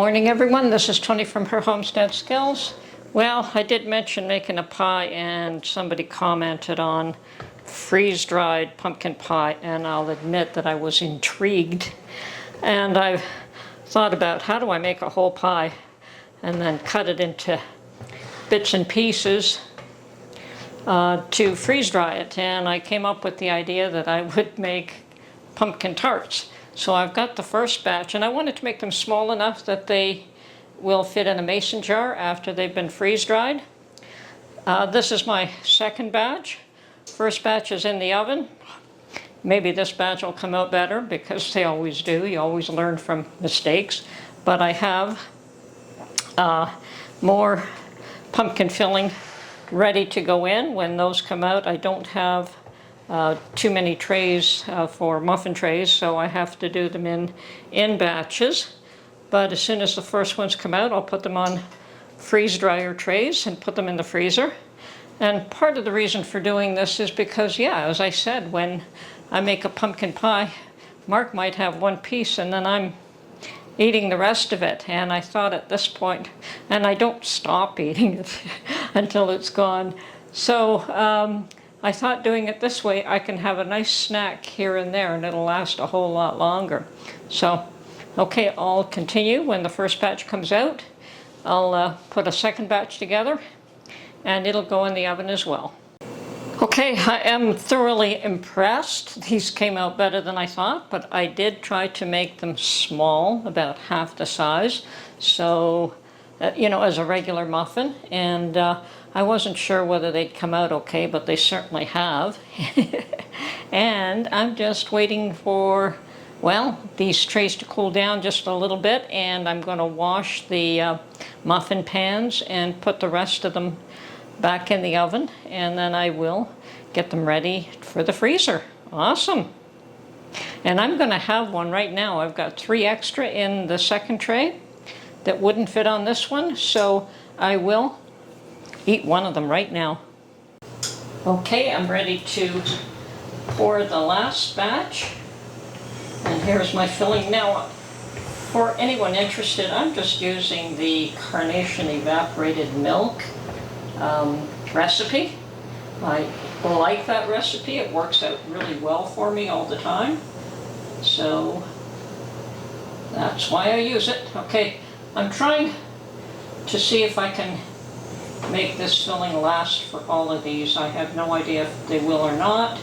morning, everyone. This is Tony from her Homestead Skills. Well, I did mention making a pie, and somebody commented on freeze-dried pumpkin pie, and I'll admit that I was intrigued. And I've thought about how do I make a whole pie and then cut it into bits and pieces to freeze-dry it. And I came up with the idea that I would make pumpkin tarts. So I've got the first batch, and I wanted to make them small enough that they will fit in a mason jar after they've been freeze-dried. This is my second batch. First batch is in the oven. Maybe this batch will come out better because they always do. You always learn from mistakes. But I have more pumpkin filling ready to go in. When those come out, I don't have too many trays for muffin trays, so I have to do them in batches. But as soon as the first ones come out, I'll put them on freeze dryer trays and put them in the freezer. And part of the reason for doing this is because, yeah, as I said, when I make a pumpkin pie, Mark might have one piece and then I'm eating the rest of it. And I thought at this point, and I don't stop eating it until it's gone. So I thought doing it this way, I can have a nice snack here and there and it'll last a whole lot longer. So, okay, I'll continue. When the first batch comes out, I'll put a second batch together and it'll go in the oven as well. Okay, I am thoroughly impressed. These came out better than I thought, but I did try to make them small, about half the size. So, you know, as a regular muffin, and I wasn't sure whether they'd come out okay, but they certainly have. And I'm just waiting for, well, these trays to cool down just a little bit, and I'm going to wash the muffin pans and put the rest of them back in the oven, and then I will get them ready for the freezer. Awesome. And I'm going to have one right now. I've got 3 extra in the second tray that wouldn't fit on this one, so I will eat one of them right now. Okay, I'm ready to pour the last batch, and here's my filling. Now, for anyone interested, I'm just using the carnation evaporated milk recipe. I like that recipe. It works out really well for me all the time, so that's why I use it. Okay, I'm trying to see if I can make this filling last for all of these. I have no idea if they will or not,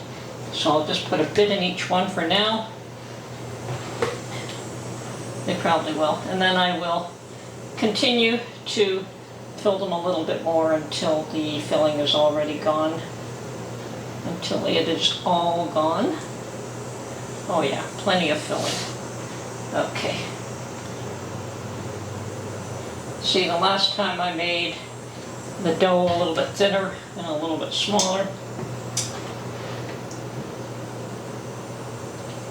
so I'll just put a bit in each one for now. They probably will, and then I will continue to fill them a little bit more until the filling is already gone, until it is all gone. Oh yeah, plenty of filling. Okay. See, the last time I made the dough a little bit thinner and a little bit smaller.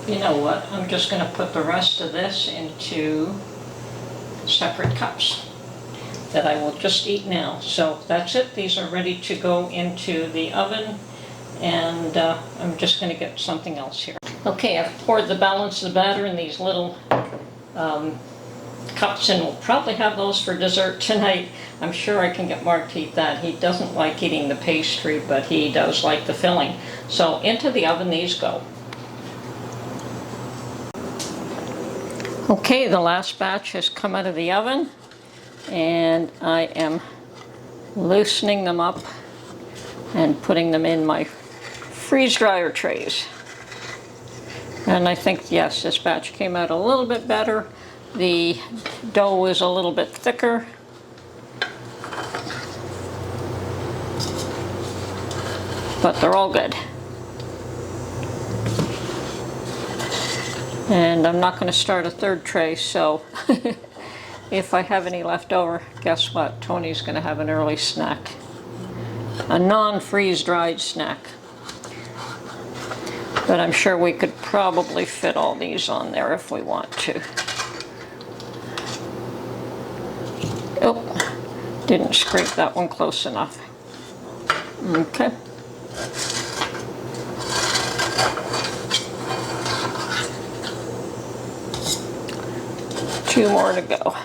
You know what, I'm just going to put the rest of this into separate cups that I will just eat now. So that's it. These are ready to go into the oven, and I'm just going to get something else here. Okay, I've poured the balance of the batter in these little cups, and we'll probably have those for dessert tonight. I'm sure I can get Mark to eat that. He doesn't like eating the pastry, but he does like the filling. So into the oven these go. Okay, the last batch has come out of the oven, and I am loosening them up and putting them in my freeze dryer trays. And I think, yes, this batch came out a little bit better. The dough is a little bit thicker. But they're all good. And I'm not going to start a third tray, so if I have any left over, guess what? Tony's going to have an early snack. A non-freeze-dried snack. But I'm sure we could probably fit all these on there if we want to. Oh, didn't scrape that one close enough. Okay. Two more to go.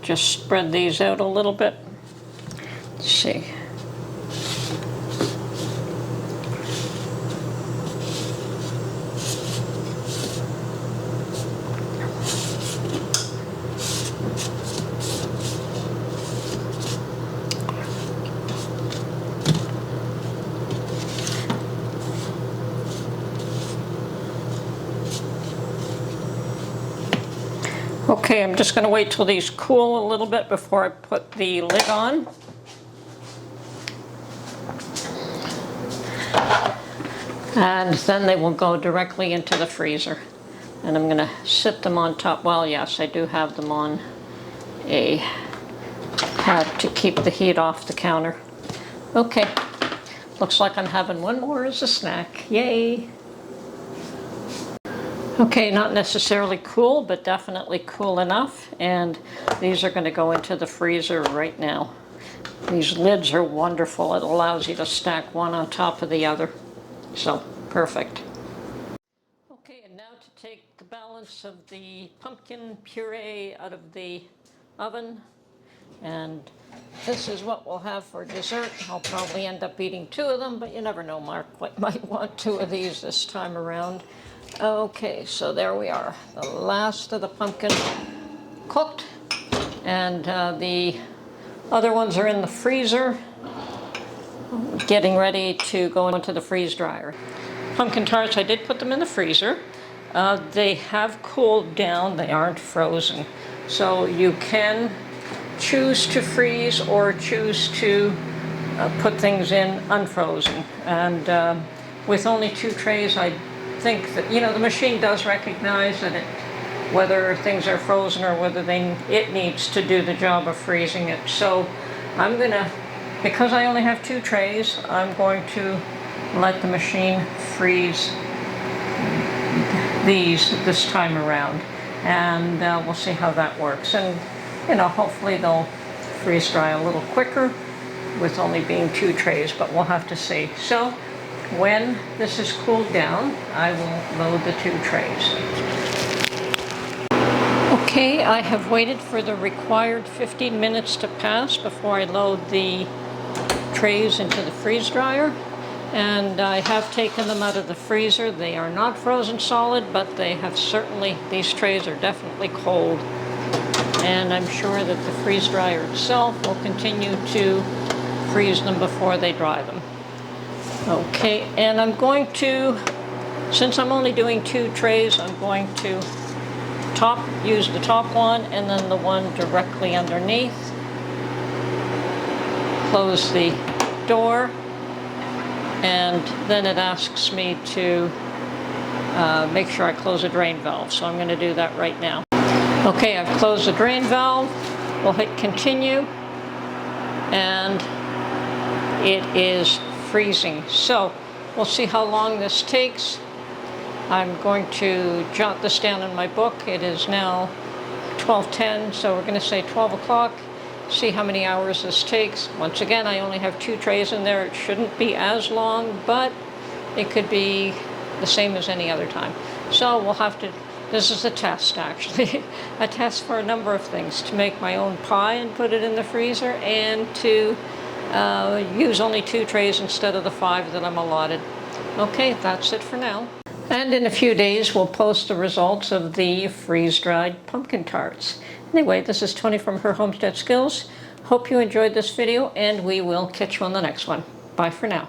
just spread these out a little bit. Let's see. Okay, I'm just going to wait till these cool a little bit before I put the lid on. And then they will go directly into the freezer. And I'm going to sit them on top. Well, yes, I do have them on a pad to keep the heat off the counter. Okay, looks like I'm having one more as a snack. Yay! Okay, not necessarily cool, but definitely cool enough. And these are going to go into the freezer right now. These lids are wonderful. It allows you to stack one on top of the other. So, perfect. Okay, and now to take the balance of the pumpkin puree out of the oven. And this is what we'll have for dessert. I'll probably end up eating 2 of them, but you never know, Mark might want 2 of these this time around. Okay, so there we are. The last of the pumpkin cooked, and the other ones are in the freezer, getting ready to go into the freeze dryer. Pumpkin tarts, I did put them in the freezer. They have cooled down, they aren't frozen. So you can choose to freeze or choose to put things in unfrozen. And with only 2 trays, I think that, you know, the machine does recognize that whether things are frozen or whether it needs to do the job of freezing it. So I'm gonna, because I only have 2 trays, I'm going to let the machine freeze these this time around, and we'll see how that works. And you know, hopefully they'll freeze dry a little quicker with only being 2 trays, but we'll have to see. So when this is cooled down, I will load the 2 trays. Okay, I have waited for the required 15 minutes to pass before I load the trays into the freeze dryer. And I have taken them out of the freezer. They are not frozen solid, but they have certainly, these trays are definitely cold. And I'm sure that the freeze dryer itself will continue to freeze them before they dry them. Okay, and I'm going to, since I'm only doing 2 trays, I'm going to use the top one and then the one directly underneath. Close the door, and then it asks me to make sure I close the drain valve. So I'm going to do that right now. Okay, I've closed the drain valve. We'll hit continue, and it is freezing. So we'll see how long this takes. I'm going to jot this down in my book. It is now 12:10, so we're going to say 12 o'clock. See how many hours this takes. Once again, I only have 2 trays in there. It shouldn't be as long, but it could be the same as any other time. So we'll have to, this is a test actually, a test for a number of things, to make my own pie and put it in the freezer, and to use only 2 trays instead of the 5 that I'm allotted. Okay, that's it for now. And in a few days, we'll post the results of the freeze-dried pumpkin tarts. Anyway, this is Tony from Her Homestead Skills. Hope you enjoyed this video, and we will catch you on the next one. Bye for now.